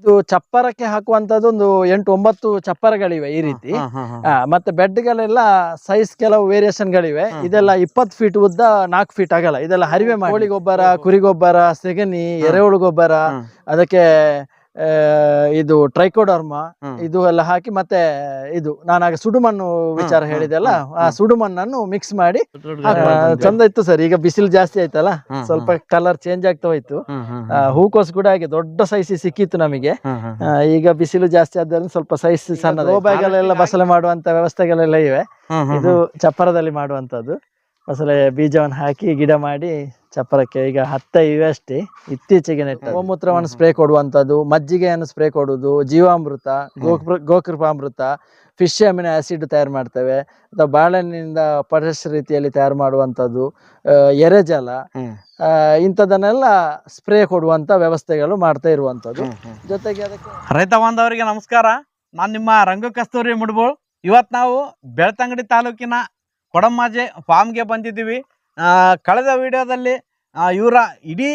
ಇದು ಚಪ್ಪರಕ್ಕೆ ಹಾಕುವಂತದ್ದು ಒಂದು 8-9 ಚಪ್ಪರಗಳಿವೆ ಈ ರೀತಿ. ಮತ್ತೆ ಬೆಡ್ಗಳೆಲ್ಲ ಸೈಜ್ ಕೆಲವು ವೇರಿಯೇಷನ್ ಗಳಿವೆ. ಇದೆಲ್ಲ 20 ಫೀಟ್ ಉದ್ದ, 4 ಫೀಟ್ ಅಗಲ. ಇದೆಲ್ಲ ಹರಿವೆ ಮಾಡಿ ಕೋಳಿ ಗೊಬ್ಬರ, ಕುರಿ ಗೊಬ್ಬರ, ಸೆಗಣಿ, ಎರೆಹುಳು ಗೊಬ್ಬರ, ಅದಕ್ಕೆ ಇದು ಟ್ರೈಕೋಡರ್ಮ ಇದು ಎಲ್ಲ ಹಾಕಿ, ಮತ್ತೆ ಇದು ನಾನಾಗ ಸುಡುಮಣ್ಣು ವಿಚಾರ ಹೇಳಿದೆಲ್ಲ, ಆ ಸುಡುಮಣ್ಣನ್ನು ಮಿಕ್ಸ್ ಮಾಡಿ ಚಂದ ಇತ್ತು ಸರ್. ಈಗ ಬಿಸಿಲು ಜಾಸ್ತಿ ಆಯ್ತಲ್ಲ, ಸ್ವಲ್ಪ ಕಲರ್ ಚೇಂಜ್ ಆಗ್ತಾ ಹೋಯ್ತು. ಹೂಕೋಸು ಕೂಡ ಹಾಗೆ ದೊಡ್ಡ ಸೈಜ್ ಸಿಕ್ಕಿತ್ತು ನಮಗೆ. ಈಗ ಬಿಸಿಲು ಜಾಸ್ತಿ ಆದ್ರಿಂದ ಸ್ವಲ್ಪ ಸೈಜ್ ಸಣ್ಣ. ಗೋ ಬ್ಯಾಗಲ್ಲೆಲ್ಲ ಬಸಳೆ ಮಾಡುವಂತ ವ್ಯವಸ್ಥೆಗಳೆಲ್ಲ ಇವೆ. ಇದು ಚಪ್ಪರದಲ್ಲಿ ಮಾಡುವಂತದ್ದು. ಬಸಳೆ ಬೀಜವನ್ನು ಹಾಕಿ ಗಿಡ ಮಾಡಿ ಚಪ್ಪರಕ್ಕೆ ಈಗ 10 ಇವೆ ಅಷ್ಟೇ. ಇತ್ತೀಚೆಗೆ ನೆಟ್ಟ ಗೋಮೂತ್ರವನ್ನು ಸ್ಪ್ರೇ ಕೊಡುವಂಥದ್ದು, ಮಜ್ಜಿಗೆಯನ್ನು ಸ್ಪ್ರೇ ಕೊಡುವುದು, ಜೀವಾಮೃತ, ಗೋಕೃಪಾಮೃತ, ಫಿಶ್ ಅಮಿನೋ ಆಸಿಡ್ ತಯಾರು ಮಾಡ್ತೇವೆ. ಅಥವಾ ಬಾಳೆಹಣ್ಣಿನಿಂದ ಪೊಟ್ಯಾಷ್ ರೀತಿಯಲ್ಲಿ ತಯಾರು ಮಾಡುವಂಥದ್ದು, ಎರೆಜಲ, ಇಂಥದನ್ನೆಲ್ಲ ಸ್ಪ್ರೇ ಕೊಡುವಂಥ ವ್ಯವಸ್ಥೆಗಳು ಮಾಡ್ತಾ ಇರುವಂಥದ್ದು. ಜೊತೆಗೆ ಅದಕ್ಕೆ ರೈತ ಬಾಂಧವರಿಗೆ ನಮಸ್ಕಾರ. ನಾನು ನಿಮ್ಮ ರಂಗು ಕಸ್ತೂರಿ ಮುಡ್ಬೋಳ್. ಇವತ್ತು ನಾವು ಬೆಳ್ತಂಗಡಿ ತಾಲೂಕಿನ ಕೊಡಮಾಜೆ ಫಾರ್ಮ್ಗೆ ಬಂದಿದ್ದೀವಿ. ಕಳೆದ ವಿಡಿಯೋದಲ್ಲಿ ಇವರ ಇಡೀ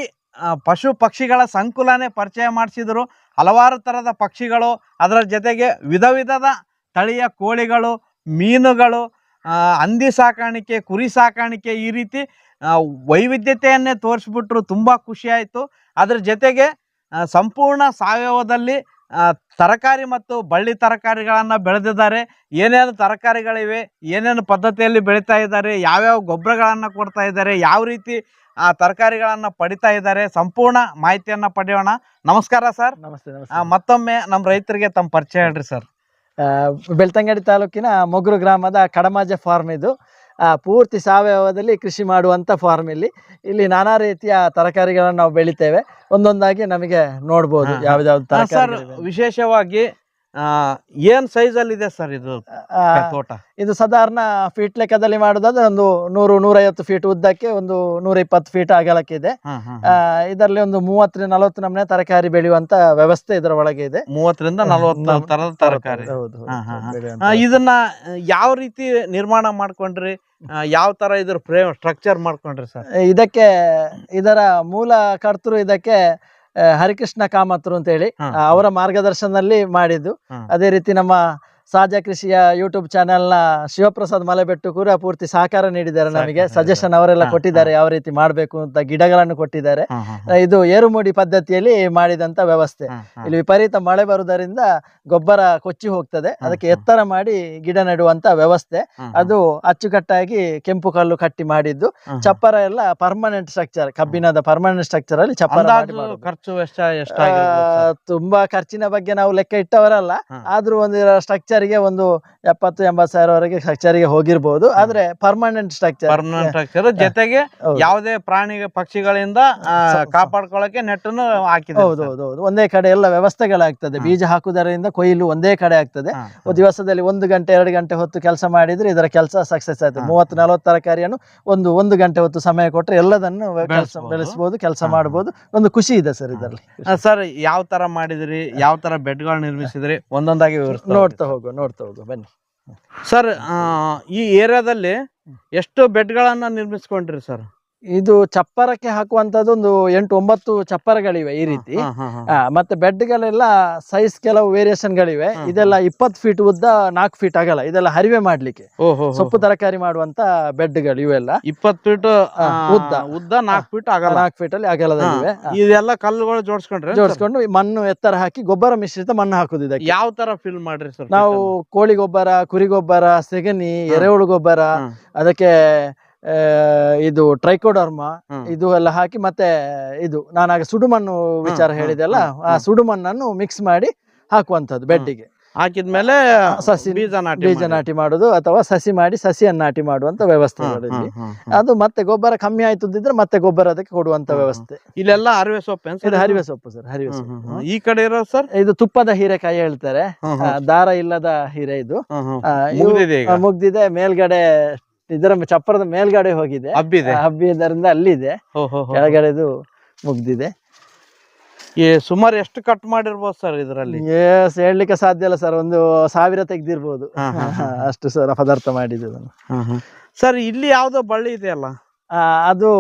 ಪಶು ಪಕ್ಷಿಗಳ ಸಂಕುಲನೇ ಪರಿಚಯ ಮಾಡಿಸಿದರು. ಹಲವಾರು ಥರದ ಪಕ್ಷಿಗಳು, ಅದರ ಜೊತೆಗೆ ವಿಧ ವಿಧದ ತಳಿಯ ಕೋಳಿಗಳು, ಮೀನುಗಳು, ಹಂದಿ ಸಾಕಾಣಿಕೆ, ಕುರಿ ಸಾಕಾಣಿಕೆ, ಈ ರೀತಿ ವೈವಿಧ್ಯತೆಯನ್ನೇ ತೋರಿಸ್ಬಿಟ್ರು. ತುಂಬ ಖುಷಿಯಾಯಿತು. ಅದರ ಜೊತೆಗೆ ಸಂಪೂರ್ಣ ಸಾವಯವದಲ್ಲಿ ತರಕಾರಿ ಮತ್ತು ಬಳ್ಳಿ ತರಕಾರಿಗಳನ್ನು ಬೆಳೆದಿದ್ದಾರೆ. ಏನೇನು ತರಕಾರಿಗಳಿವೆ, ಏನೇನು ಪದ್ಧತಿಯಲ್ಲಿ ಬೆಳೀತಾ ಇದ್ದಾರೆ, ಯಾವ್ಯಾವ ಗೊಬ್ಬರಗಳನ್ನು ಕೊಡ್ತಾ ಇದ್ದಾರೆ, ಯಾವ ರೀತಿ ಆ ತರಕಾರಿಗಳನ್ನು ಪಡಿತಾ ಇದ್ದಾರೆ, ಸಂಪೂರ್ಣ ಮಾಹಿತಿಯನ್ನು ಪಡೆಯೋಣ. ನಮಸ್ಕಾರ ಸರ್. ನಮಸ್ತೆ. ಮತ್ತೊಮ್ಮೆ ನಮ್ಮ ರೈತರಿಗೆ ತಮ್ಮ ಪರಿಚಯ ಹೇಳ್ರಿ ಸರ್. ಬೆಳ್ತಂಗಡಿ ತಾಲೂಕಿನ ಮೊಗರು ಗ್ರಾಮದ ಕಡಮಾಜೆ ಫಾರ್ಮ್ ಇದು. ಪೂರ್ತಿ ಸಾವಯವದಲ್ಲಿ ಕೃಷಿ ಮಾಡುವಂಥ ಫಾರ್ಮ್. ಇಲ್ಲಿ ನಾನಾ ರೀತಿಯ ತರಕಾರಿಗಳನ್ನು ನಾವು ಬೆಳಿತೇವೆ. ಒಂದೊಂದಾಗಿ ನಮಗೆ ನೋಡ್ಬೋದು ಯಾವ್ದಾವ್ದು ತರಕಾರಿ. ವಿಶೇಷವಾಗಿ ಏನ್ ಸೈಜ್ ಅಲ್ಲಿ ಇದೆ ಸರ್ ಇದು ತೋಟ? ಇದು ಸಾಧಾರಣ ಫೀಟ್ ಲೆಕ್ಕದಲ್ಲಿ ಮಾಡೋದಾದ್ರೆ ಒಂದು 100-150 ಫೀಟ್ ಉದ್ದಕ್ಕೆ, ಒಂದು 120 ಫೀಟ್ ಅಗಲಕ್ಕೆ ಇದೆ. ಇದರಲ್ಲಿ ಒಂದು 30-40 ನಮೂನೆ ತರಕಾರಿ ಬೆಳೆಯುವಂತ ವ್ಯವಸ್ಥೆ ಇದರ ಒಳಗೆ ಇದೆ. 30-40 ತರದ ತರಕಾರಿ. ಇದನ್ನ ಯಾವ ರೀತಿ ನಿರ್ಮಾಣ ಮಾಡ್ಕೊಂಡ್ರಿ? ಯಾವ ತರ ಇದ್ರ ಫ್ರೇಮ್ ಸ್ಟ್ರಕ್ಚರ್ ಮಾಡ್ಕೊಂಡ್ರಿ ಸರ್? ಇದರ ಮೂಲ ಕರ್ತೃ ಇದಕ್ಕೆ ಹರಿಕೃಷ್ಣ ಕಾಮತ್ರು ಅಂತ ಹೇಳಿ ಅವರ ಮಾರ್ಗದರ್ಶನದಲ್ಲಿ ಮಾಡಿದ್ದು. ಅದೇ ರೀತಿ ನಮ್ಮ ಸಾಜ ಕೃಷಿಯ ಯೂಟ್ಯೂಬ್ ಚಾನೆಲ್ನ ಶಿವಪ್ರಸಾದ್ ಮಲೆಬೆಟ್ಟು ಕೂಡ ಪೂರ್ತಿ ಸಹಕಾರ ನೀಡಿದ್ದಾರೆ ನಮಗೆ. ಸಜೆಷನ್ ಅವರೆಲ್ಲ ಕೊಟ್ಟಿದ್ದಾರೆ, ಯಾವ ರೀತಿ ಮಾಡಬೇಕು ಅಂತ ಗಿಡಗಳನ್ನು ಕೊಟ್ಟಿದ್ದಾರೆ. ಇದು ಏರುಮೂಡಿ ಪದ್ಧತಿಯಲ್ಲಿ ಮಾಡಿದಂತ ವ್ಯವಸ್ಥೆ. ಇಲ್ಲಿ ವಿಪರೀತ ಮಳೆ ಬರುವುದರಿಂದ ಗೊಬ್ಬರ ಕೊಚ್ಚಿ ಹೋಗ್ತದೆ. ಅದಕ್ಕೆ ಎತ್ತರ ಮಾಡಿ ಗಿಡ ನೆಡುವಂತ ವ್ಯವಸ್ಥೆ. ಅದು ಅಚ್ಚುಕಟ್ಟಾಗಿ ಕೆಂಪು ಕಲ್ಲು ಕಟ್ಟಿ ಮಾಡಿದ್ದು. ಚಪ್ಪರ ಎಲ್ಲ ಪರ್ಮನೆಂಟ್ ಸ್ಟ್ರಕ್ಚರ್, ಕಬ್ಬಿಣದ ಪರ್ಮನೆಂಟ್ ಸ್ಟ್ರಕ್ಚರ್ ಅಲ್ಲಿ ಚಪ್ಪರ. ಖರ್ಚು ತುಂಬಾ ಖರ್ಚಿನ ಬಗ್ಗೆ ನಾವು ಲೆಕ್ಕ ಇಟ್ಟವರಲ್ಲ, ಆದ್ರೂ ಒಂದು ಸ್ಟ್ರಕ್ಚರ್ ಒಂದು 70-80 ಸಾವಿರವರೆಗೆ ಸ್ಟ್ರಕ್ಚರ್ಗೆ ಹೋಗಿರ್ಬೋದು. ಆದ್ರೆ ಪರ್ಮನೆಂಟ್ ಸ್ಟ್ರಕ್ಚರ್ ಜೊತೆಗೆ ಯಾವುದೇ ಪ್ರಾಣಿ ಪಕ್ಷಿಗಳಿಂದ ಕಾಪಾಡ್ಕೊಳ್ಳಕ್ಕೆ ನೆಟ್ಟನ್ನು ಹಾಕಿದೆ. ಹೌದು. ಒಂದೇ ಕಡೆ ಎಲ್ಲ ವ್ಯವಸ್ಥೆಗಳಾಗ್ತದೆ. ಬೀಜ ಹಾಕುವುದರಿಂದ ಕೊಯ್ಲು ಒಂದೇ ಕಡೆ ಆಗ್ತದೆ. ದಿವಸದಲ್ಲಿ 1 ಗಂಟೆ 2 ಗಂಟೆ ಹೊತ್ತು ಕೆಲಸ ಮಾಡಿದ್ರೆ ಇದರ ಕೆಲಸ ಸಕ್ಸಸ್ ಆಯ್ತು. 30-40 ತರಕಾರಿಯನ್ನು ಒಂದು ಗಂಟೆ ಹೊತ್ತು ಸಮಯ ಕೊಟ್ಟರೆ ಎಲ್ಲದನ್ನು ಬೆಳೆಸಬಹುದು, ಕೆಲಸ ಮಾಡಬಹುದು. ಒಂದು ಖುಷಿ ಇದೆ ಸರ್ ಇದರಲ್ಲಿ. ಸರ್, ಯಾವ ತರ ಮಾಡಿದ್ರಿ, ಯಾವ ತರ ಬೆಡ್ಗಳು ನಿರ್ಮಿಸಿದ್ರಿ, ಒಂದೊಂದಾಗಿ ನೋಡ್ತಾ ಹೋಗು ಬನ್ನಿ ಸರ್. ಈ ಏರಿಯಾದಲ್ಲಿ ಎಷ್ಟು ಬೆಡ್ಗಳನ್ನ ನಿರ್ಮಿಸ್ಕೊಂಡ್ರಿ ಸರ್? ಇದು ಚಪ್ಪರಕ್ಕೆ ಹಾಕುವಂತದ್ದು ಒಂದು 8-9 ಚಪ್ಪರಗಳಿವೆ ಈ ರೀತಿ. ಮತ್ತೆ ಬೆಡ್ಗಳೆಲ್ಲ ಸೈಜ್ ಕೆಲವು ವೇರಿಯೇಷನ್ ಗಳಿವೆ. ಇದೆಲ್ಲ 20 ಫೀಟ್ ಉದ್ದ, 4 ಫೀಟ್ ಅಗಲ. ಇದೆಲ್ಲ ಹರಿವೆ ಮಾಡ್ಲಿಕ್ಕೆ ಸೊಪ್ಪು ತರಕಾರಿ ಮಾಡುವಂತ ಬೆಡ್ಗಳು ಇವೆಲ್ಲ. 20 ಫೀಟ್ ಉದ್ದ 4 ಫೀಟ್ ಅಗಲ. 4 ಫೀಟ್ ಅಲ್ಲಿ ಅಗಲದಲ್ಲಿವೆ. ಇದೆಲ್ಲ ಕಲ್ಲುಗಳು ಜೋಡಿಸ್ಕೊಂಡು ಮಣ್ಣು ಎತ್ತರ ಹಾಕಿ ಗೊಬ್ಬರ ಮಿಶ್ರಿತ ಮಣ್ಣು ಹಾಕುದು. ಇದಕ್ಕೆ ಯಾವ ತರ ಫಿಲ್ ಮಾಡ್ರಿ ಸರ್? ನಾವು ಕೋಳಿ ಗೊಬ್ಬರ, ಕುರಿ ಗೊಬ್ಬರ, ಸೆಗಣಿ, ಎರೆಹುಳು ಗೊಬ್ಬರ, ಅದಕ್ಕೆ ಇದು ಟ್ರೈಕೋಡರ್ಮ ಇದು ಎಲ್ಲ ಹಾಕಿ, ಮತ್ತೆ ಇದು ನಾನಾಗ ಸುಡುಮಣ್ಣು ವಿಚಾರ ಹೇಳಿದೆಲ್ಲ, ಆ ಸುಡುಮಣ್ಣನ್ನು ಮಿಕ್ಸ್ ಮಾಡಿ ಹಾಕುವಂಥದ್ದು. ಬೆಡ್ಡಿಗೆ ಹಾಕಿದ್ಮೇಲೆ ಸಸಿ ಬೀಜ ನಾಟಿ ಮಾಡುದು, ಅಥವಾ ಸಸಿ ಮಾಡಿ ಸಸಿಯನ್ನು ನಾಟಿ ಮಾಡುವಂತ ವ್ಯವಸ್ಥೆಗಳಲ್ಲಿ. ಅದು ಮತ್ತೆ ಗೊಬ್ಬರ ಕಮ್ಮಿ ಆಯ್ತು ಅಂತಿದ್ರೆ ಮತ್ತೆ ಗೊಬ್ಬರ ಅದಕ್ಕೆ ಕೊಡುವಂತ ವ್ಯವಸ್ಥೆ. ಇಲ್ಲೆಲ್ಲ ಹರಿವೆ ಸೊಪ್ಪು. ಇದು ಹರಿವೆ ಸೊಪ್ಪು ಸರ್, ಹರಿವೆ ಸೊಪ್ಪು. ಈ ಕಡೆ ಇರೋ ಸರ್ ಇದು ತುಪ್ಪದ ಹೀರೆಕಾಯಿ ಹೇಳ್ತಾರೆ. ದಾರ ಇಲ್ಲದ ಹೀರೆ ಇದು. ಮುಗ್ದಿದೆ. ಮೇಲ್ಗಡೆ ಇದರ ಚಪ್ಪರದ ಮೇಲ್ಗಡೆ ಹೋಗಿದೆ, ಹಬ್ಬಿದ್ದರಿಂದ ಅಲ್ಲಿದೆ. ಕೆಳಗಡೆದು ಮುಗ್ದಿದೆ. ಸುಮಾರು ಎಷ್ಟು ಕಟ್ ಮಾಡಿರ್ಬೋದು ಸರ್ ಇದರಲ್ಲಿ? ಹೇಳಲಿಕ್ಕೆ ಸಾಧ್ಯ ಇಲ್ಲ ಸರ್, ಒಂದು 1000 ತೆಗ್ದಿರ್ಬೋದು ಅಷ್ಟು ಸರ್ ಪದಾರ್ಥ ಮಾಡಿದ್ದು. ಸರ್, ಇಲ್ಲಿ ಯಾವ್ದೋ ಬಳ್ಳಿ ಇದೆಯಲ್ಲ, ಅದು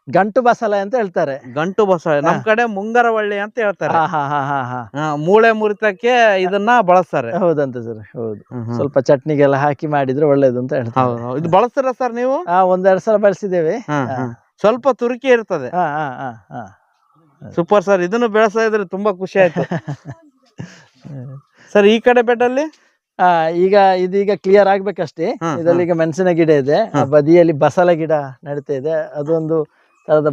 ಗಂಟು ಬಸಳೆ ಅಂತ ಹೇಳ್ತಾರೆ. ಗಂಟು ಬಸಳೆ, ನಮ್ ಕಡೆ ಮುಂಗರವಳ್ಳಿ ಅಂತ ಹೇಳ್ತಾರೆ. ಹಾ ಹಾ ಹಾ ಹಾ ಹಾ ಮೂಳೆ ಮುರಿತಕ್ಕೆ ಇದನ್ನ ಬಳಸ್ತಾರೆ. ಹೌದಂತ ಸರ್, ಹೌದು. ಸ್ವಲ್ಪ ಚಟ್ನಿಗೆಲ್ಲ ಹಾಕಿ ಮಾಡಿದ್ರೆ ಒಳ್ಳೇದು ಅಂತ ಹೇಳ್ತಾರೆ. ಹೌದು, ಇದು ಬಳಸ್ತೀರಾ ಸರ್ ನೀವು? ಒಂದೆರಡು ಸಲ ಬಳಸಿದ್ದೇವೆ. ಸ್ವಲ್ಪ ತುರುಕಿ ಇರ್ತದೆ. ಹಾ ಹಾ ಹಾ ಹಾ ಸೂಪರ್ ಸರ್, ಇದನ್ನು ಬೆಳೆಸ್ತಾ ಇದ್ರೆ ತುಂಬಾ ಖುಷಿ ಆಯ್ತು. ಸರ್ ಈ ಕಡೆ ಬೆಡ್ ಅಲ್ಲಿ ಈಗ ಇದೀಗ ಕ್ಲಿಯರ್ ಆಗ್ಬೇಕಷ್ಟೇ. ಇದರಲ್ಲಿ ಈಗ ಮೆಣಸಿನ ಗಿಡ ಇದೆ, ಆ ಬದಿಯಲ್ಲಿ ಬಸಳೆ ಗಿಡ ನಡೀತಾ ಇದೆ. ಅದೊಂದು ತರದ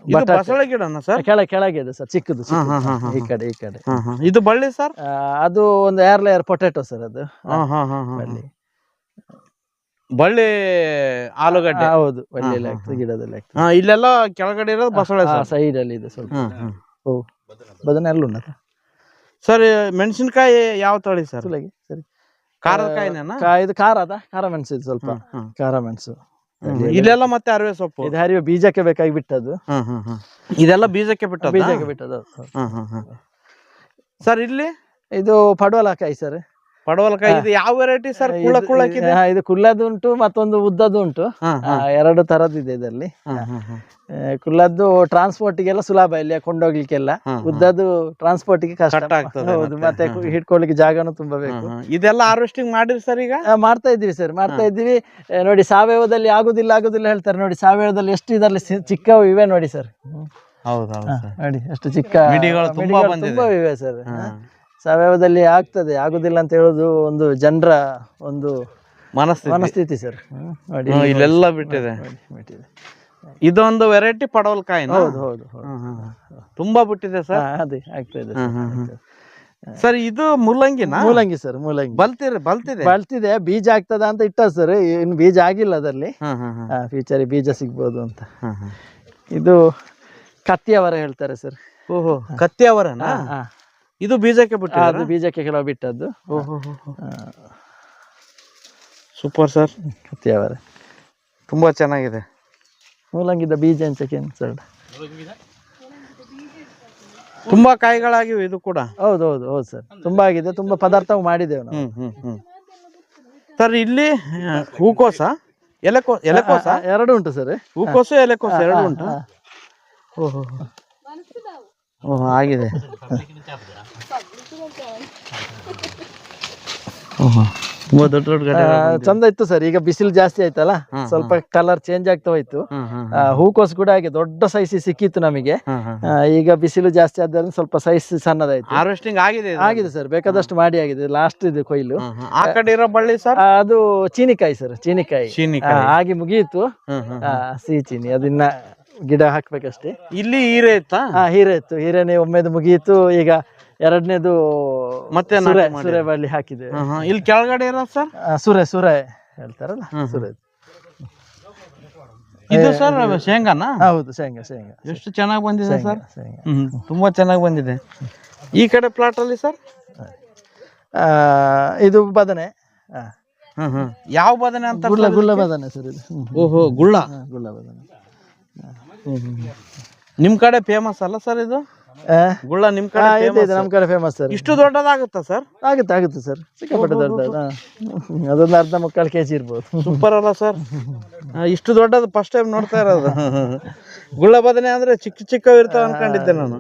ಬಸಳೆ ಗಿಡನ ಸರ್? ಕೆಳಗೆ ಇದೆ ಸರ್, ಚಿಕ್ಕದು. ಈ ಕಡೆ ಇದು ಬಳ್ಳಿ ಸರ್? ಅದು ಒಂದು ಏರ್ ಲೇಯರ್ ಪೊಟೆಟೊ ಸರ್. ಅದು ಬಳ್ಳಿ ಆಲೂಗಡ್ಡೆ. ಹೌದು, ಬಳ್ಳಿಯಲ್ಲಿ ಆಗ್ತದೆ, ಗಿಡದಲ್ಲಿ ಆಗ್ತದೆ. ಇಲ್ಲೆಲ್ಲ ಕೆಳಗಡೆ ಇರೋದು ಬಸಳೆ ಸೈಡ್ ಅಲ್ಲಿ ಇದೆ ಸ್ವಲ್ಪ. ಬದನೆ ಎಲ್ಲ ಉಂಟ ಸರ್. ಮೆಣಸಿನಕಾಯಿ ಯಾವ ತಳಿ ಸರ್? ಸರಿ, ಖಾರದ ಕಾಯಿನ? ಇದು ಖಾರ ಮೆಣಸು, ಇದು ಸ್ವಲ್ಪ ಖಾರ ಮೆಣಸು. ಇಲ್ಲೆಲ್ಲ ಮತ್ತೆ ಅರಿವೆ ಸೊಪ್ಪು. ಇದು ಹರಿವೆ ಬೀಜಕ್ಕೆ ಬೇಕಾಗಿ ಬಿಟ್ಟದ್ದು. ಇದೆಲ್ಲ ಬೀಜಕ್ಕೆ ಬಿಟ್ಟದ್ದು ಸರ್. ಇಲ್ಲಿ ಇದು ಪಡವಲಕಾಯಿ ಸರ್. ಪಡವಲಕಾಯಿ ಇದು ಯಾವ ವೆರೈಟಿ ಸರ್? ಇದು ಕುಲ್ಲದ್ದು ಉಂಟು, ಮತ್ತೊಂದು ಉದ್ದದ್ದು ಉಂಟು. ಎರಡು ತರದಿದೆ ಇದರಲ್ಲಿ. ಕುಲ್ಲದ್ದು ಟ್ರಾನ್ಸ್ಪೋರ್ಟ್ ಗೆಲ್ಲ ಸುಲಭ, ಇಲ್ಲಿ ಕೊಂಡೋಗ್ಲಿಕ್ಕೆಲ್ಲ. ಉದ್ದದ್ದು ಟ್ರಾನ್ಸ್ಪೋರ್ಟ್ ಗೆ ಕಷ್ಟ ಆಗ್ತದೆ. ಹೌದು, ಮತ್ತೆ ಹಿಡ್ಕೊಳ್ಲಿಕ್ಕೆ ಜಾಗನೂ ತುಂಬಾ ಬೇಕು. ಇದೆಲ್ಲ ಹಾರ್ವೆಸ್ಟಿಂಗ್ ಮಾಡಿರಿ ಸರ್? ಈಗ ಮಾಡ್ತಾ ಇದ್ದೀವಿ ಸರ್, ಮಾಡ್ತಾ ಇದ್ದೀವಿ. ನೋಡಿ, ಸಾವಯವದಲ್ಲಿ ಆಗುದಿಲ್ಲ ಹೇಳ್ತಾರೆ. ನೋಡಿ, ಸಾವಯವದಲ್ಲಿ ಎಷ್ಟು ಇದರಲ್ಲಿ ಚಿಕ್ಕವು ಇವೆ ನೋಡಿ ಸರ್. ನೋಡಿ, ಎಷ್ಟು ಚಿಕ್ಕ ತುಂಬಾ ಇವೆ ಸರ್. ಸಾವಯವದಲ್ಲಿ ಆಗ್ತದೆ, ಆಗುದಿಲ್ಲ ಅಂತ ಹೇಳೋದು ಒಂದು ಜನರ ಒಂದು ಮನಸ್ಥಿತಿ ಸರ್. ನೋಡಿ, ಇಲ್ಲೆಲ್ಲ ಬಿಟ್ಟಿದೆ. ಇದೊಂದು ವೆರೈಟಿ ಪಡವಲಕಾಯಿ. ಹೌದು ಹೌದು, ತುಂಬಾ ಬಿಟ್ಟಿದೆ ಸರ್. ಅದೇ ಆಗ್ತಾ ಇದೆ ಸರ್. ಇದು ಮೂಲಂಗಿ ಸರ್. ಮೂಲಂಗಿ ಬಲ್ತಿದೆ. ಬೀಜ ಆಗ್ತದ ಅಂತ ಇಟ್ಟ ಸರ್, ಇನ್ನು ಬೀಜ ಆಗಿಲ್ಲ ಅದರಲ್ಲಿ. ಫ್ಯೂಚರ್ ಬೀಜ ಸಿಗ್ಬೋದು ಅಂತ. ಇದು ಕತ್ತಿಯವರ ಹೇಳ್ತಾರೆ ಸರ್. ಓಹೋ, ಕತ್ತಿಯವರನ? ಇದು ಬೀಜಕ್ಕೆ ಬಿಟ್ಟು? ಅದು ಬೀಜಕ್ಕೆ ಕೆಲವು ಬಿಟ್ಟದ್ದು. Super sir. ಕತ್ತಿಯವರ ತುಂಬಾ ಚೆನ್ನಾಗಿದೆ. ಮೂಲಂಗಿದ ಬೀಜ ಹಂಚಕ್ಕೆ ಸರ್. ತುಂಬಾ ಕಾಯಿಗಳಾಗಿವೆ ಇದು ಕೂಡ. ಹೌದು ಹೌದು ಹೌದು ಸರ್, ತುಂಬಾ ಆಗಿದೆ. ತುಂಬಾ ಪದಾರ್ಥ ಮಾಡಿದ್ದೇವೆ ನಾವು. ಸರ್ ಇಲ್ಲಿ ಹೂಕೋಸ, ಎಲೆಕೋಸ ಎರಡು ಉಂಟು ಸರ್. ಹೂಕೋಸು ಎಲೆಕೋಸು ಎರಡು ಉಂಟು. ಓಹೋ ಓಹೋ, ಆಗಿದೆ. ತುಂಬಾ ದೊಡ್ಡ ಚಂದ ಇತ್ತು ಸರ್. ಈಗ ಬಿಸಿಲು ಜಾಸ್ತಿ ಆಯ್ತಲ್ಲ, ಸ್ವಲ್ಪ ಕಲರ್ ಚೇಂಜ್ ಆಗ್ತಾ ಹೋಯ್ತು. ಹೂಕೋಸು ಕೂಡ ಹಾಗೆ ದೊಡ್ಡ ಸೈಜ್ ಸಿಕ್ಕಿತ್ತು ನಮಗೆ. ಈಗ ಬಿಸಿಲು ಜಾಸ್ತಿ ಆದ್ರಿಂದ ಸ್ವಲ್ಪ ಸೈಜ್ ಸಣ್ಣದಾಯ್ತು. ಹಾರ್ವೆಸ್ಟಿಂಗ್ ಆಗಿದೆ ಸರ್, ಬೇಕಾದಷ್ಟು ಮಾಡಿ ಆಗಿದೆ. ಲಾಸ್ಟ್ ಇದು ಕೊಯ್ಲು. ಆ ಕಡೆ ಇರೋ ಬಳ್ಳಿ ಸರ್? ಅದು ಚೀನಿಕಾಯಿ ಸರ್. ಚೀನಿಕಾಯಿ ಆಗಿ ಮುಗಿಯಿತು. ಸಿಹಿ ಚೀನಿ, ಅದನ್ನ ಗಿಡ ಹಾಕ್ಬೇಕಷ್ಟೇ. ಇಲ್ಲಿ ಹೀರೆ ಇತ್ತಾ? ಹೀರೆ ಇತ್ತು. ಹೀರೆನೆ ಒಮ್ಮೆದು ಮುಗಿಯಿತು. ಈಗ ಎರಡನೇದು ಮತ್ತೆ ಸುರೆ ಬಳ್ಳಿ ಹಾಕಿದೆ. ಇಲ್ಲಿ ಕೆಳಗಡೆ ಇರೋ ಸರ್? ಸುರೆ ಹೇಳ್ತಾರಲ್ಲ, ಸುರೆ. ಇದು ಸರ್ ಶೇಂಗಾನ? ಹೌದು, ಶೇಂಗಾ. ಎಷ್ಟು ಚೆನ್ನಾಗಿ ಬಂದಿದೆ ಸರ್. ತುಂಬಾ ಚೆನ್ನಾಗಿ ಬಂದಿದೆ. ಈ ಕಡೆ ಪ್ಲಾಟ್ ಅಲ್ಲಿ ಸರ್ ಇದು ಬದನೆ. ಯಾವ ಬದನೆ ಅಂತ? ಗುಳ್ಳ ಬದನೆ ಸರ್ ಇದು. ಓಹೋ, ಗುಳ್ಳ ಬದನೆ. ನಿಮ್ ಕಡೆ ಫೇಮಸ್ ಅಲ್ಲ ಸರ್ ಇದು ಗುಳ್ಳ? ನಿಮ್ ಕಡೆ ನಮ್ ಕಡೆ ಫೇಮಸ್ ಸರ್. ಇಷ್ಟು ದೊಡ್ಡದಾಗುತ್ತಾ ಸರ್? ಆಗುತ್ತೆ ಸರ್, ಸಿಕ್ಕಾಪಟ್ಟೆ ದೊಡ್ಡದ. ಅದೊಂದು 1/2-3 kg ಇರ್ಬೋದು. ಸೂಪರ್ ಅಲ್ಲ ಸರ್? ಇಷ್ಟು ದೊಡ್ಡದು ಫಸ್ಟ್ ಟೈಮ್ ನೋಡ್ತಾ ಇರೋದು. ಗುಳ್ಳ ಬದನೆ ಅಂದ್ರೆ ಚಿಕ್ಕ ಚಿಕ್ಕ ಇರ್ತಾವ ಅನ್ಕೊಂಡಿದ್ದೆ ನಾನು.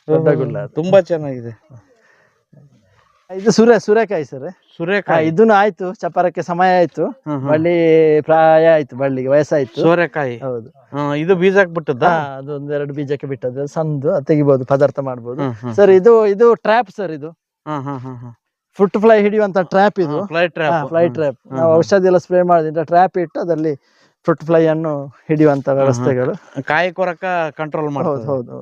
ದೊಡ್ಡ ಗುಳ್ಳ ತುಂಬಾ ಚೆನ್ನಾಗಿದೆ. ಇದು ಸೂರ್ಯಕಾಯಿ ಸರ್. ಸೂರ್ಯಕಾಯಿ ಇದನ್ನು ಆಯ್ತು, ಚಪ್ಪರಕ್ಕೆ ಸಮಯ ಆಯ್ತು. ಬಳ್ಳಿ ಪ್ರಾಯ ಆಯ್ತು, ಬಳ್ಳಿಗೆ ವಯಸ್ಸಾಯ್ತು. ಸೋರೆಕಾಯಿ ಹೌದು. ಇದು ಬೀಜಕ್ಕೆ ಬಿಟ್ಟದ್ದ? ಅದು ಒಂದೆರಡು ಬೀಜಕ್ಕೆ ಬಿಟ್ಟದ್ದು. ಸಂದು ತೆಗಿಬಹುದು, ಪದಾರ್ಥ ಮಾಡ್ಬೋದು ಸರ್. ಇದು ಟ್ರ್ಯಾಪ್ ಸರ್. ಇದು ಫ್ರೂಟ್ ಫ್ಲೈ ಹಿಡಿಯುವಂತ ಟ್ರ್ಯಾಪ್. ಇದು ಫ್ಲೈ ಟ್ರ್ಯಾಪ್. ನಾವು ಔಷಧಿ ಎಲ್ಲ ಸ್ಪ್ರೇ ಮಾಡಿದ್ರೆ ಟ್ರ್ಯಾಪ್ ಇಟ್ಟು ಅದರಲ್ಲಿ ಫ್ರೂಟ್ ಫ್ಲೈ ಅನ್ನು ಹಿಡಿಯುವಂತ ವ್ಯವಸ್ಥೆಗಳು. ಕಾಯಿ ಕೊರಕ ಕಂಟ್ರೋಲ್ ಮಾಡೋದು. ಹೌದು.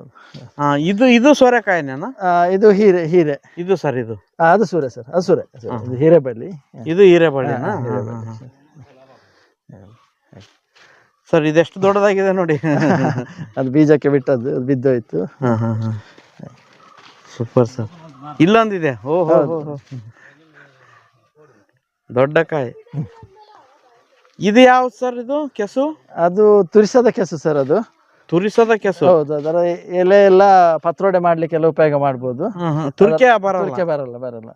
ಇದು ಸೋರೆಕಾಯಿನ? ಇದು ಹೀರೆ. ಇದು ಸರ್ ಇದು? ಅದು ಸೂರ್ಯ ಸರ್. ಅದು ಸೂರ್ಯ. ಇದು ಹೀರೆ ಬಳ್ಳಿ. ಇದು ಹೀರೆ ಬಳ್ಳಿ ಸರ್. ಇದೆಷ್ಟು ದೊಡ್ಡದಾಗಿದೆ ನೋಡಿ. ಅದು ಬೀಜಕ್ಕೆ ಬಿಟ್ಟದ್ದು, ಅದು ಬಿದ್ದೋಯ್ತು. Super sir. ಇಲ್ಲೊಂದಿದೆ. ಓಹೋ, ದೊಡ್ಡ ಕಾಯಿ. ಇದು ಯಾವ್ದು ಸರ್? ಇದು ಕೆಸು? ಅದು ತುರಿಸದ ಕೆಸು ಸರ್. ಅದು ತುರಿಸದ ಕೆಸು? ಹೌದು. ಅದರ ಎಲೆ ಎಲ್ಲ ಪತ್ರೊಡೆ ಮಾಡ್ಲಿಕ್ಕೆಲ್ಲ ಉಪಯೋಗ ಮಾಡಬಹುದು. ತುರ್ಕೆ ಬರಲ್ಲ.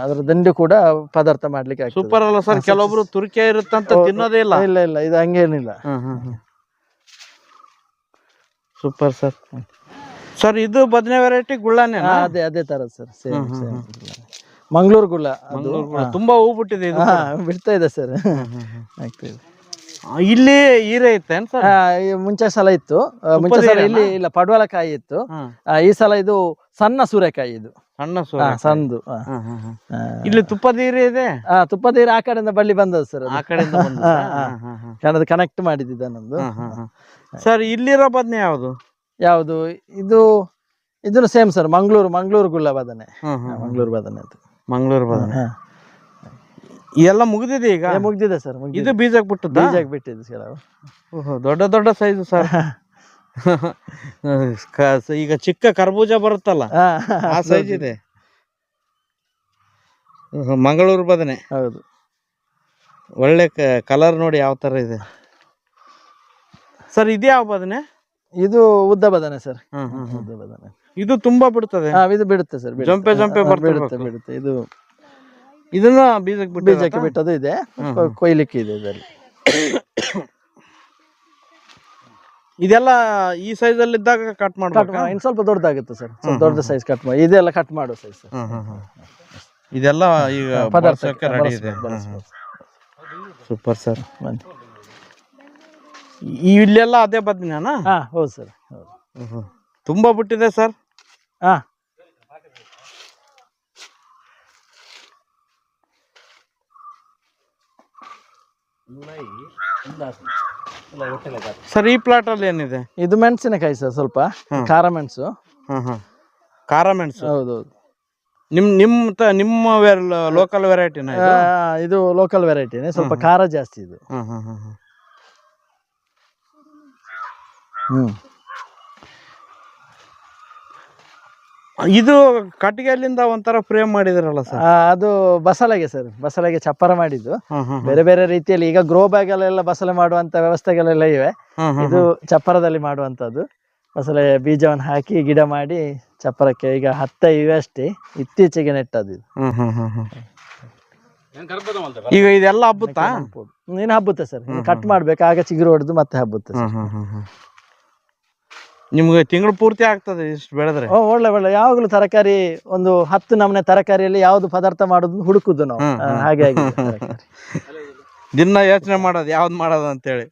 ಅದರ ದಂಡು ಕೂಡ ಪದಾರ್ಥ ಮಾಡ್ಲಿಕ್ಕೆ. ಸೂಪರ್ ಅಲ್ಲ ಸರ್? ಕೆಲವೊಬ್ರು ತುರ್ಕೆ ಇರುತ್ತಂತ ತಿನ್ನೋದೇ ಇಲ್ಲ. ಇಲ್ಲ, ಇದು ಹಂಗೇನಿಲ್ಲ. Super sir. ಸರ್ ಇದು ಬದನೆ ವೆರೈಟಿ ಗುಳ್ಳಾನೆ? ಅದೇ ತರ ಸರ್, ಸೇಮ್ ಮಂಗಳೂರು ಗುಳ್ಳ ಅದು. ತುಂಬಾ ಹೂ ಬಿಟ್ಟಿದೆ ಇದು. ಬಿಡ್ತಾ ಇದೆ ಸರ್, ಆಗ್ತಾ ಇದೆ. ಇಲ್ಲಿ ಹೀರೆ ಇತ್ತೇನ್ ಸರ್? ಮುಂಚೆ ಸಲ ಇತ್ತು, ಮುಂಚೆ ಸಲ ಇಲ್ಲಿ ಇಲ್ಲ ಪಡವಲಕಾಯಿ ಇತ್ತು. ಈ ಸಲ ಇದು ಸಣ್ಣ ಸೂರ್ಯಕಾಯಿ, ಇದು ಸಣ್ಣ ಸಣ್ಣದು. ಇಲ್ಲಿ ತುಪ್ಪದ ಹೀರೆ ಇದೆ. ತುಪ್ಪದ ಹೀರೆ ಆ ಕಡೆಯಿಂದ ಬಳ್ಳಿ ಬಂದದ್ದು ಸರ್, ಆ ಕಡೆಯಿಂದ ಕನೆಕ್ಟ್ ಮಾಡಿದ್ದ ನಮ್ದು. ಸರ್ ಇಲ್ಲಿರೋ ಬದನೆ ಯಾವುದು? ಯಾವುದು ಇದು? ಇದನ್ನು ಸೇಮ್ ಸರ್, ಮಂಗಳೂರು ಗುಳ್ಳ ಬದನೆ. ಮಂಗಳೂರು ಬದನೆ ಅದು. ಮಂಗಳೂರು ಬದನೆ ಎಲ್ಲ ಮುಗಿದಿದೆ ಈಗ? ಮುಗ್ದಿದೆ ಸರ್. ಇದು ಬೀಜಕ್ಕೆ ಬಿಟ್ಟದ್ದು? ಬೀಜಕ್ಕೆ ಬಿಟ್ಟಿದ್ದು ಕೆಲವು. ದೊಡ್ಡ ದೊಡ್ಡ ಸೈಜು ಸರ್. ಈಗ ಚಿಕ್ಕ ಕರ್ಬೂಜ ಬರುತ್ತಲ್ಲ ಆ ಸೈಜ್ ಇದೆ. ಮಂಗಳೂರು ಬದನೆ. ಹೌದು. ಒಳ್ಳೆ ಕಲರ್ ನೋಡಿ ಯಾವ ತರ ಇದೆ ಸರ್. ಇದು ಯಾವ ಬದನೆ? ಇದು ಉದ್ದ ಬದನೆ ಸರ್. ಉದ್ದ ಬದನೆ. ಇದು ತುಂಬಾ ಬಿಡ್ತದೆ? ಇದು ಬಿಡುತ್ತೆ ಸರ್, ಜಂಪೆ ಬಿಡುತ್ತೆ. ಇದು ಇದನ್ನ ಬೀಜಕ್ಕೆ ಬಿಟ್ಟದು ಇದೆ, ಕೊಯ್ಲಿಕ್ಕೆ ಇದೆ ಇದರಲ್ಲಿ. ಇದೆಲ್ಲ ಈ ಸೈಜ್ ಅಲ್ಲಿ ಇದ್ದಾಗ ಕಟ್ ಮಾಡ್ಬೇಕು. ಇನ್ನು ಸ್ವಲ್ಪ ದೊಡ್ಡದಾಗುತ್ತೆ ಸರ್, ದೊಡ್ಡ ಸೈಜ್ ಕಟ್ ಮಾಡಿ. ಇದೆಲ್ಲ ಕಟ್ ಮಾಡೋ ಸೈಜ್. ಇದೆಲ್ಲ ಈಗ ಬಳಸಕ್ಕೆ ರೆಡಿ ಇದೆ. Super sir. ಇಲ್ಲೆಲ್ಲ ಅದೇ ಬದನೆನಾ? ಹೌದು ಸರ್. ತುಂಬಾ ಬಿಟ್ಟಿದೆ ಸರ್. ಸರ್ ಈ ಪ್ಲಾಟ್ ಅಲ್ಲಿ ಏನಿದೆ? ಇದು ಮೆಣಸಿನಕಾಯಿ ಸರ್, ಸ್ವಲ್ಪ ಖಾರ ಮೆಣಸು. ಖಾರ ಮೆಣಸು. ಹೌದೌದು. ನಿಮ್ಮ ಲೋಕಲ್ ವೆರೈಟಿನ? ಇದು ಲೋಕಲ್ ವೆರೈಟಿನೇ, ಸ್ವಲ್ಪ ಖಾರ ಜಾಸ್ತಿ ಇದು. ಇದು ಕಟ್ಟಿಗೆಲಿಂದ ಒಂಥರ ಫ್ರೇಮ್ ಮಾಡಿದ್ರಲ್ಲ ಸರ್? ಅದು ಬಸಳೆಗೆ ಸರ್, ಬಸಳೆಗೆ ಚಪ್ಪರ ಮಾಡಿದ್ದು. ಬೇರೆ ಬೇರೆ ರೀತಿಯಲ್ಲಿ ಈಗ ಗ್ರೋ ಬ್ಯಾಗ್ ಅಲ್ಲೆಲ್ಲ ಬಸಳೆ ಮಾಡುವಂತ ವ್ಯವಸ್ಥೆಗಳೆಲ್ಲ ಇವೆ. ಇದು ಚಪ್ಪರದಲ್ಲಿ ಮಾಡುವಂತದ್ದು. ಬಸಳೆ ಬೀಜವನ್ನು ಹಾಕಿ ಗಿಡ ಮಾಡಿ ಚಪ್ಪರಕ್ಕೆ ಈಗ 10 ಇವೆ ಅಷ್ಟೇ, ಇತ್ತೀಚೆಗೆ ನೆಟ್ಟದ್ದು ಇದು. ಈಗ ಇದೆಲ್ಲ ಹಬ್ಬುತ್ತಾ? ನೀನು ಹಬ್ಬುತ್ತೆ ಸರ್, ಕಟ್ ಮಾಡ್ಬೇಕು, ಆಗ ಚಿಗುರು ಹೊಡೆದು ಮತ್ತೆ ಹಬ್ಬುತ್ತೆ ಸರ್. ನಿಮ್ಗೆ ತಿಂಗಳು ಪೂರ್ತಿ ಆಗ್ತದೆ ಇಷ್ಟು ಬೆಳೆದ್ರೆ? ಒಳ್ಳೆ ಯಾವಾಗಲೂ ತರಕಾರಿ ಒಂದು 10 ನಮೂನೆ ತರಕಾರಿಯಲ್ಲಿ ಯಾವ್ದು ಪದಾರ್ಥ ಮಾಡೋದು ಹುಡುಕುದು ನಾವು. ಹಾಗಾಗಿ ದಿನ ಯೋಚನೆ ಮಾಡೋದು ಯಾವ್ದು ಮಾಡೋದು ಅಂತೇಳಿ.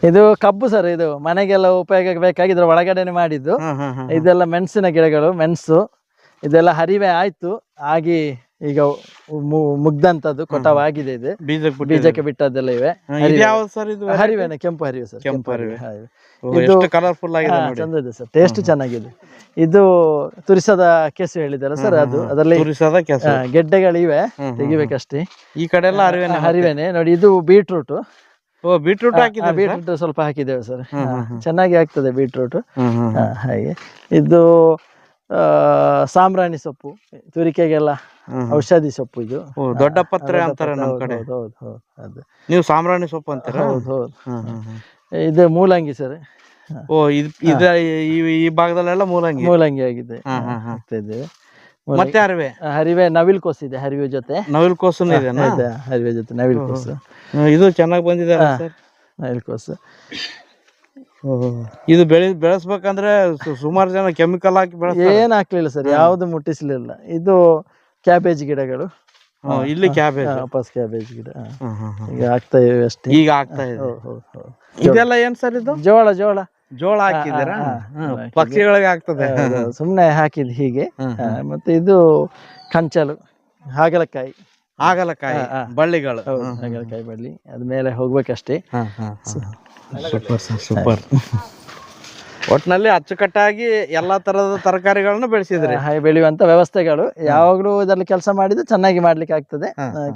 ಇದು ಕಬ್ಬು ಸರ್, ಇದು ಮನೆಗೆಲ್ಲ ಉಪಯೋಗಕ್ಕೆ ಬೇಕಾಗಿದ್ರ ಒಳಗಡೆನೆ ಮಾಡಿದ್ದು. ಇದೆಲ್ಲ ಮೆಣಸಿನ ಗಿಡಗಳು, ಮೆಣಸು ಇದೆಲ್ಲ ಹರಿವೆ ಆಯ್ತು ಆಗಿ ಈಗ ಮುಗ್ದಂತದ್ದು ಕೊಟ್ಟವಾಗಿದೆ. ಇದು ಬೀಜಕ್ಕೆ ಬಿಟ್ಟದ್ದೆಲ್ಲ ಇವೆ. ಹರಿವೆನೆ, ಕೆಂಪು ಹರಿವೆ ಸರ್. ಕೆಂಪು ಹರಿವೆ. ಇದು ಕಲರ್ಫುಲ್ ಆಗಿದೆ, ಚಂದ ಇದೆ ಸರ್, ಟೇಸ್ಟ್ ಚೆನ್ನಾಗಿದೆ. ಇದು ತುರಿಸದ ಕೆಸು ಹೇಳಿದಾರೆ ಸರ್, ಅದು ಅದರಲ್ಲಿ ಗೆಡ್ಡೆಗಳಿವೆ, ತೆಗಿಬೇಕಷ್ಟೇ. ಈ ಕಡೆ ಎಲ್ಲ ಹರಿವೆನೆ ನೋಡಿ. ಇದು ಬೀಟ್ರೂಟ್. ಬೀಟ್ರೂಟ್ ಬೀಟ್ರೂಟ್ ಸ್ವಲ್ಪ ಹಾಕಿದ್ದೇವೆ ಸರ್, ಚೆನ್ನಾಗಿ ಆಗ್ತದೆ ಬೀಟ್ರೂಟ್. ಹಾಗೆ ಇದು ಸಾಂಬ್ರಾಣಿ ಸೊಪ್ಪು, ತುರಿಕೆಗೆಲ್ಲ ಔಷಧಿ ಸೊಪ್ಪು. ಇದು ದೊಡ್ಡ ಪತ್ರೆ ಅಂತಾರೆ ನಮ್ಮ ಕಡೆ. ಅದು ನೀವು ಸಾಂಬ್ರಾಣಿ ಸೊಪ್ಪು ಅಂತೀರಾ? ಹೌದು. ಇದು ಮೂಲಂಗಿ ಸರ್. ಈ ಭಾಗದಲ್ಲೆಲ್ಲ ಮೂಲಂಗಿ ಆಗಿದೆ. ಮತ್ತೆ ಹರಿವೆ ನವಿಲ್ ಕೋಸು ಇದೆ, ಹರಿವೆ ಜೊತೆ ನವಿಲ್ ಕೋಸು ಇದೆ. ಹರಿವೆ ಜೊತೆ ನವಿಲ್ ಕೋಸು ಇದು ಚೆನ್ನಾಗಿ ಬಂದಿದೆ ನವಿಲ್ ಕೋಸು. ಇದು ಬೆಳೆಸ್ಬೇಕಂದ್ರೆ ಸುಮಾರು ಜನ ಕೆಮಿಕಲ್ ಹಾಕಿ ಏನ್ ಹಾಕ್ಲಿಲ್ಲ ಸರ್, ಯಾವ್ದು ಮುಟ್ಟಿಸ್ಲಿಲ್ಲ. ಇದು ಕ್ಯಾಬೇಜ್ ಗಿಡಗಳು. ಇಲ್ಲಿ ಕ್ಯಾಬೇಜ್, ವಾಪಸ್ ಕ್ಯಾಬೇಜ್ ಗಿಡ ಈಗ ಆಗ್ತಾ ಇವೆ ಅಷ್ಟೇ. ಈಗ ಆಗ್ತಾ ಇದೆ. ಇದೆಲ್ಲ ಏನ್ ಸರ್? ಇದು ಜೋಳ ಹಾಕಿದ್ದೀರಾ? ಪಕ್ಷಿಗಳಿಗೆ ಆಗ್ತದೆ, ಸುಮ್ನೆ ಹಾಕಿದ್ ಹೀಗೆ. ಮತ್ತೆ ಇದು ಕಂಚಲು, ಹಾಗಲಕಾಯಿ ಬಳ್ಳಿಗಳು. ಹಾಗಲಕಾಯಿ ಬಳ್ಳಿ, ಅದ ಮೇಲೆ ಹೋಗ್ಬೇಕಷ್ಟೇ. ಸೂಪರ್. ಒಟ್ಟಿನಲ್ಲಿ ಅಚ್ಚುಕಟ್ಟಾಗಿ ಎಲ್ಲಾ ತರದ ತರಕಾರಿಗಳನ್ನು ಬೆಳೆಸಿದ್ರಿ. ಬೆಳೆಯುವಂತ ವ್ಯವಸ್ಥೆಗಳು ಯಾವಾಗ್ಲೂ ಇದರಲ್ಲಿ ಕೆಲಸ ಮಾಡಿದ್ರೆ ಚೆನ್ನಾಗಿ ಮಾಡ್ಲಿಕ್ಕೆ ಆಗ್ತದೆ.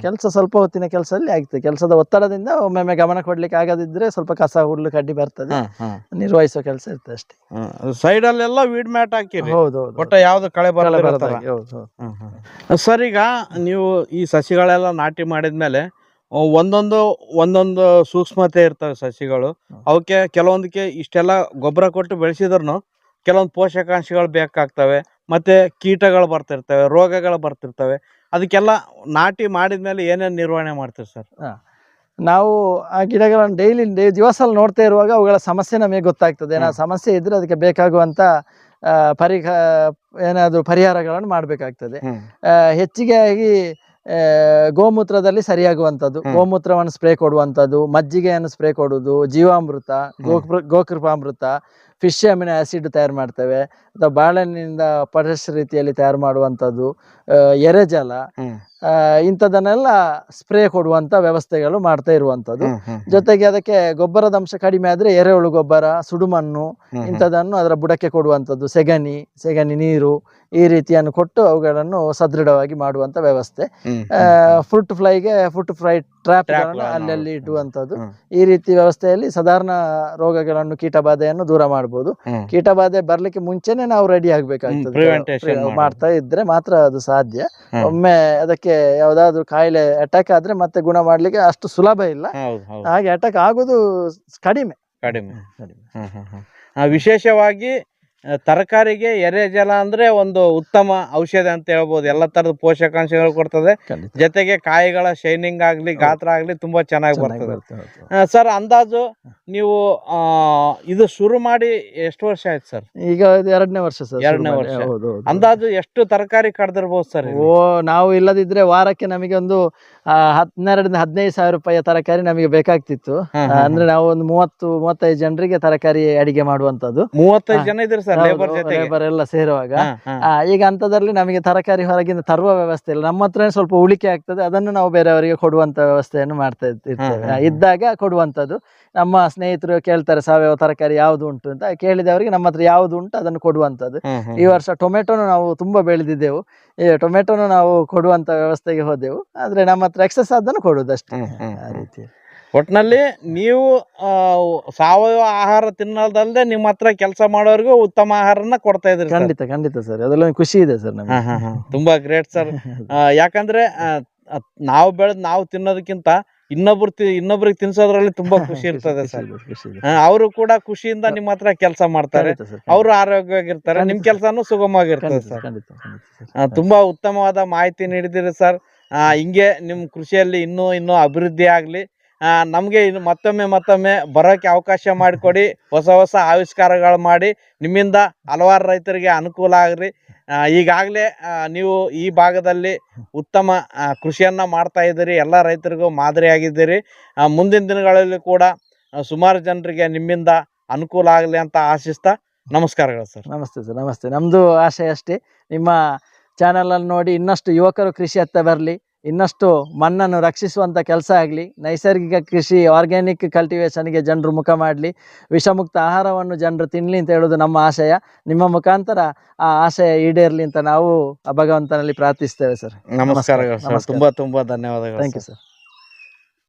ಕೆಲಸ ಸ್ವಲ್ಪ ಹೊತ್ತಿನ ಕೆಲಸದಲ್ಲಿ ಆಗ್ತದೆ. ಕೆಲಸದ ಒತ್ತಡದಿಂದ ಒಮ್ಮೊಮ್ಮೆ ಗಮನ ಕೊಡ್ಲಿಕ್ಕೆ ಆಗದಿದ್ರೆ ಸ್ವಲ್ಪ ಕಸ ಹುಲ್ಲು ಕಡ್ಡಿ ಬರ್ತದೆ, ನಿರ್ವಹಿಸೋ ಕೆಲಸ ಇರ್ತದೆ ಅಷ್ಟೇ. ಸೈಡ್ ಅಲ್ಲೆಲ್ಲ ವೀಡ್ ಮ್ಯಾಟ್ ಹಾಕಿರಿ? ಹೌದೌದು. ಒಟ್ಟ ಯಾವ್ದು ಕಳೆ ಬರಲ್ಲ. ಸರ್ ಈಗ ನೀವು ಈ ಸಸಿಗಳೆಲ್ಲ ನಾಟಿ ಮಾಡಿದ್ಮೇಲೆ ಒಂದೊಂದು ಸೂಕ್ಷ್ಮತೆ ಇರ್ತವೆ ಸಸಿಗಳು. ಅವಕ್ಕೆ ಕೆಲವೊಂದಕ್ಕೆ ಇಷ್ಟೆಲ್ಲ ಗೊಬ್ಬರ ಕೊಟ್ಟು ಬೆಳೆಸಿದ್ರು ಕೆಲವೊಂದು ಪೋಷಕಾಂಶಗಳು ಬೇಕಾಗ್ತವೆ, ಮತ್ತೆ ಕೀಟಗಳು ಬರ್ತಿರ್ತವೆ, ರೋಗಗಳು ಬರ್ತಿರ್ತವೆ. ಅದಕ್ಕೆಲ್ಲ ನಾಟಿ ಮಾಡಿದ್ಮೇಲೆ ಏನೇನು ನಿರ್ವಹಣೆ ಮಾಡ್ತೀರಿ ಸರ್? ನಾವು ಆ ಗಿಡಗಳನ್ನು ಡೈಲಿ ದಿವಸ ನೋಡ್ತಾ ಇರುವಾಗ ಅವುಗಳ ಸಮಸ್ಯೆ ನಮಗೆ ಗೊತ್ತಾಗ್ತದೆ. ಏನಾದ್ರು ಸಮಸ್ಯೆ ಇದ್ರೆ ಅದಕ್ಕೆ ಬೇಕಾಗುವಂತ ಏನಾದ್ರು ಪರಿಹಾರಗಳನ್ನು ಮಾಡಬೇಕಾಗ್ತದೆ. ಹೆಚ್ಚಿಗೆ ಆಗಿ ಗೋಮೂತ್ರದಲ್ಲಿ ಸರಿಯಾಗುವಂಥದ್ದು, ಗೋಮೂತ್ರವನ್ನು ಸ್ಪ್ರೇ ಕೊಡುವಂಥದ್ದು, ಮಜ್ಜಿಗೆಯನ್ನು ಸ್ಪ್ರೇ ಕೊಡುವುದು, ಜೀವಾಮೃತ, ಗೋಕೃಪಾಮೃತ, ಫಿಶ್ ಅಮಿನೋ ಆಸಿಡ್ ತಯಾರು ಮಾಡ್ತೇವೆ, ಅಥವಾ ಬಾಳೆಹಣ್ಣಿನಿಂದ ಪೊಟ್ಯಾಷ್ ರೀತಿಯಲ್ಲಿ ತಯಾರು ಮಾಡುವಂಥದ್ದು, ಎರೆಜಲ, ಇಂಥದನ್ನೆಲ್ಲ ಸ್ಪ್ರೇ ಕೊಡುವಂತ ವ್ಯವಸ್ಥೆಗಳು ಮಾಡ್ತಾ ಇರುವಂಥದ್ದು. ಜೊತೆಗೆ ಅದಕ್ಕೆ ಗೊಬ್ಬರದ ಅಂಶ ಕಡಿಮೆ ಆದ್ರೆ ಎರೆಹುಳು ಗೊಬ್ಬರ, ಸುಡುಮಣ್ಣು ಇಂಥದನ್ನು ಅದರ ಬುಡಕ್ಕೆ ಕೊಡುವಂಥದ್ದು, ಸೆಗಣಿ ನೀರು ಈ ರೀತಿಯನ್ನು ಕೊಟ್ಟು ಅವುಗಳನ್ನು ಸದೃಢವಾಗಿ ಮಾಡುವಂತ ವ್ಯವಸ್ಥೆ. ಫ್ರೂಟ್ ಫ್ಲೈ ಟ್ರ್ಯಾಪ್ ಅಲ್ಲಲ್ಲಿ ಇಡುವಂಥದ್ದು. ಈ ರೀತಿ ವ್ಯವಸ್ಥೆಯಲ್ಲಿ ಸಾಧಾರಣ ರೋಗಗಳನ್ನು, ಕೀಟಬಾಧೆಯನ್ನು ದೂರ ಮಾಡಬಹುದು. ಕೀಟಬಾಧೆ ಬರ್ಲಿಕ್ಕೆ ಮುಂಚೆನೆ ನಾವು ರೆಡಿ ಆಗ್ಬೇಕಾಗ್ತದೆ. ಮಾಡ್ತಾ ಇದ್ರೆ ಮಾತ್ರ ಅದು ಸಾಧ್ಯ. ಒಮ್ಮೆ ಅದಕ್ಕೆ ಯಾವ್ದಾದ್ರು ಕಾಯಿಲೆ ಅಟ್ಯಾಕ್ ಆದ್ರೆ ಮತ್ತೆ ಗುಣ ಮಾಡ್ಲಿಕ್ಕೆ ಅಷ್ಟು ಸುಲಭ ಇಲ್ಲ. ಹಾಗೆ ಅಟ್ಯಾಕ್ ಆಗುದು ಕಡಿಮೆ. ವಿಶೇಷವಾಗಿ ತರಕಾರಿಗೆ ಎರೆಜಲ ಅಂದ್ರೆ ಒಂದು ಉತ್ತಮ ಔಷಧ ಅಂತ ಹೇಳ್ಬೋದು. ಎಲ್ಲ ತರದ ಪೋಷಕಾಂಶಗಳು ಕೊಡ್ತದೆ, ಜೊತೆಗೆ ಕಾಯಿಗಳ ಶೈನಿಂಗ್ ಆಗ್ಲಿ, ಗಾತ್ರ ಆಗ್ಲಿ ತುಂಬಾ ಚೆನ್ನಾಗಿ ಬರ್ತದೆ. ಸರ್, ಅಂದಾಜು ನೀವು ಇದು ಶುರು ಮಾಡಿ ಎಷ್ಟು ವರ್ಷ ಆಯ್ತು ಸರ್? ಈಗ 2ನೇ ವರ್ಷ ಸರ್. 2ನೇ ವರ್ಷ. ಅಂದಾಜು ಎಷ್ಟು ತರಕಾರಿ ಕಡ್ದಿರ್ಬೋದು ಸರ್? ನಾವು ಇಲ್ಲದಿದ್ರೆ ವಾರಕ್ಕೆ ನಮಗೆ ಒಂದು 12-15 ಸಾವಿರ ರೂಪಾಯಿಯ ತರಕಾರಿ ನಮಗೆ ಬೇಕಾಗ್ತಿತ್ತು. ಅಂದ್ರೆ ನಾವು ಒಂದು 30-35 ಜನರಿಗೆ ತರಕಾರಿ ಅಡಿಗೆ ಮಾಡುವಂತದ್ದು. 35 ಜನ ಇದ್ರೆ ಸರ್, ಲೇಬರ್ ಎಲ್ಲ ಸೇರುವಾಗ. ಈಗ ಅಂತದ್ರಲ್ಲಿ ನಮಗೆ ತರಕಾರಿ ಹೊರಗಿಂದ ತರುವ ವ್ಯವಸ್ಥೆ ಇಲ್ಲ. ನಮ್ಮ ಹತ್ರ ಸ್ವಲ್ಪ ಉಳಿಕೆ ಆಗ್ತದೆ, ಅದನ್ನು ನಾವು ಬೇರೆಯವರಿಗೆ ಕೊಡುವಂತ ವ್ಯವಸ್ಥೆಯನ್ನು ಮಾಡ್ತಾ ಇರ್ತೇವೆ. ಇದ್ದಾಗ ಕೊಡುವಂತದ್ದು. ನಮ್ಮ ಸ್ನೇಹಿತರು ಕೇಳ್ತಾರೆ ಸಾವಯವ ತರಕಾರಿ ಯಾವ್ದು ಉಂಟು ಅಂತ, ಕೇಳಿದವರಿಗೆ ನಮ್ಮ ಹತ್ರ ಯಾವ್ದು ಉಂಟು ಅದನ್ನು ಕೊಡುವಂತದ್ದು. ಈ ವರ್ಷ ಟೊಮೆಟೊನು ನಾವು ತುಂಬಾ ಬೆಳೆದಿದ್ದೆವು. ಈ ಟೊಮೆಟೊನು ನಾವು ಕೊಡುವಂತ ವ್ಯವಸ್ಥೆಗೆ ಹೋದೆವು. ಆದ್ರೆ ನಮ್ಮ ಹತ್ರ ಎಕ್ಸಸ್ ಅದನ್ನು ಕೊಡುವುದಷ್ಟೇ. ಆ ರೀತಿ ಒಟ್ನಲ್ಲಿ ನೀವು ಸಾವಯವ ಆಹಾರ ತಿನ್ನೋದಲ್ಲದೆ ನಿಮ್ಮ ಹತ್ರ ಕೆಲಸ ಮಾಡೋರಿಗೂ ಉತ್ತಮ ಆಹಾರನ ಕೊಡ್ತಾ ಇದ್ರಿ. ಖಂಡಿತ ಸರ್, ಅದೆಲ್ಲ ಖುಷಿ ಇದೆ ಸರ್ ನಮಗೆ. ತುಂಬಾ ಗ್ರೇಟ್ ಸರ್. ಯಾಕಂದ್ರೆ ನಾವು ತಿನ್ನೋದಕ್ಕಿಂತ ಇನ್ನೊಬ್ರಿಗೆ ತಿನ್ಸೋದ್ರಲ್ಲಿ ತುಂಬಾ ಖುಷಿ ಇರ್ತದೆ ಸರ್. ಅವರು ಕೂಡ ಖುಷಿಯಿಂದ ನಿಮ್ಮ ಹತ್ರ ಕೆಲಸ ಮಾಡ್ತಾರೆ, ಅವರು ಆರೋಗ್ಯವಾಗಿರ್ತಾರೆ, ನಿಮ್ ಕೆಲಸನೂ ಸುಗಮವಾಗಿರ್ತದೆ ಸರ್. ತುಂಬಾ ಉತ್ತಮವಾದ ಮಾಹಿತಿ ನೀಡಿದಿರಿ ಸರ್. ಹಿಂಗೆ ನಿಮ್ ಕೃಷಿಯಲ್ಲಿ ಇನ್ನೂ ಅಭಿವೃದ್ಧಿ ಆಗ್ಲಿ, ನಮ್ಗೆ ಮತ್ತೊಮ್ಮೆ ಬರೋಕೆ ಅವಕಾಶ ಮಾಡಿಕೊಡಿ. ಹೊಸ ಆವಿಷ್ಕಾರಗಳು ಮಾಡಿ ನಿಮ್ಮಿಂದ ಹಲವಾರು ರೈತರಿಗೆ ಅನುಕೂಲ ಆಗ್ರಿ. ಈಗಾಗಲೇ ನೀವು ಈ ಭಾಗದಲ್ಲಿ ಉತ್ತಮ ಕೃಷಿಯನ್ನ ಮಾಡ್ತಾ ಇದ್ದೀರಿ, ಎಲ್ಲ ರೈತರಿಗೂ ಮಾದರಿಯಾಗಿದ್ದೀರಿ. ಮುಂದಿನ ದಿನಗಳಲ್ಲಿ ಕೂಡ ಸುಮಾರು ಜನರಿಗೆ ನಿಮ್ಮಿಂದ ಅನುಕೂಲ ಆಗಲಿ ಅಂತ ಆಶಿಸ್ತಾ ನಮಸ್ಕಾರಗಳು ಸರ್. ನಮಸ್ತೆ ಸರ್, ನಮಸ್ತೆ. ನಮ್ದು ಆಶಯ ಅಷ್ಟೇ, ನಿಮ್ಮ ಚಾನಲ್ ಅಲ್ಲಿ ನೋಡಿ ಇನ್ನಷ್ಟು ಯುವಕರು ಕೃಷಿ ಹತ್ತ ಬರಲಿ, ಇನ್ನಷ್ಟು ಮಣ್ಣನ್ನು ರಕ್ಷಿಸುವಂತ ಕೆಲಸ ಆಗಲಿ, ನೈಸರ್ಗಿಕ ಕೃಷಿ, ಆರ್ಗ್ಯಾನಿಕ್ ಕಲ್ಟಿವೇಶನ್ಗೆ ಜನರು ಮುಖ ಮಾಡಲಿ, ವಿಷಮುಕ್ತ ಆಹಾರವನ್ನು ಜನರು ತಿನ್ನಲಿ ಅಂತ ಹೇಳೋದು ನಮ್ಮ ಆಶಯ. ನಿಮ್ಮ ಮುಖಾಂತರ ಆ ಆಶಯ ಈಡೇರಲಿ ಅಂತ ನಾವು ಭಗವಂತನಲ್ಲಿ ಪ್ರಾರ್ಥಿಸ್ತೇವೆ ಸರ್. ನಮಸ್ಕಾರಗಳು ಸರ್. ತುಂಬಾ ಧನ್ಯವಾದಗಳು. Thank you sir.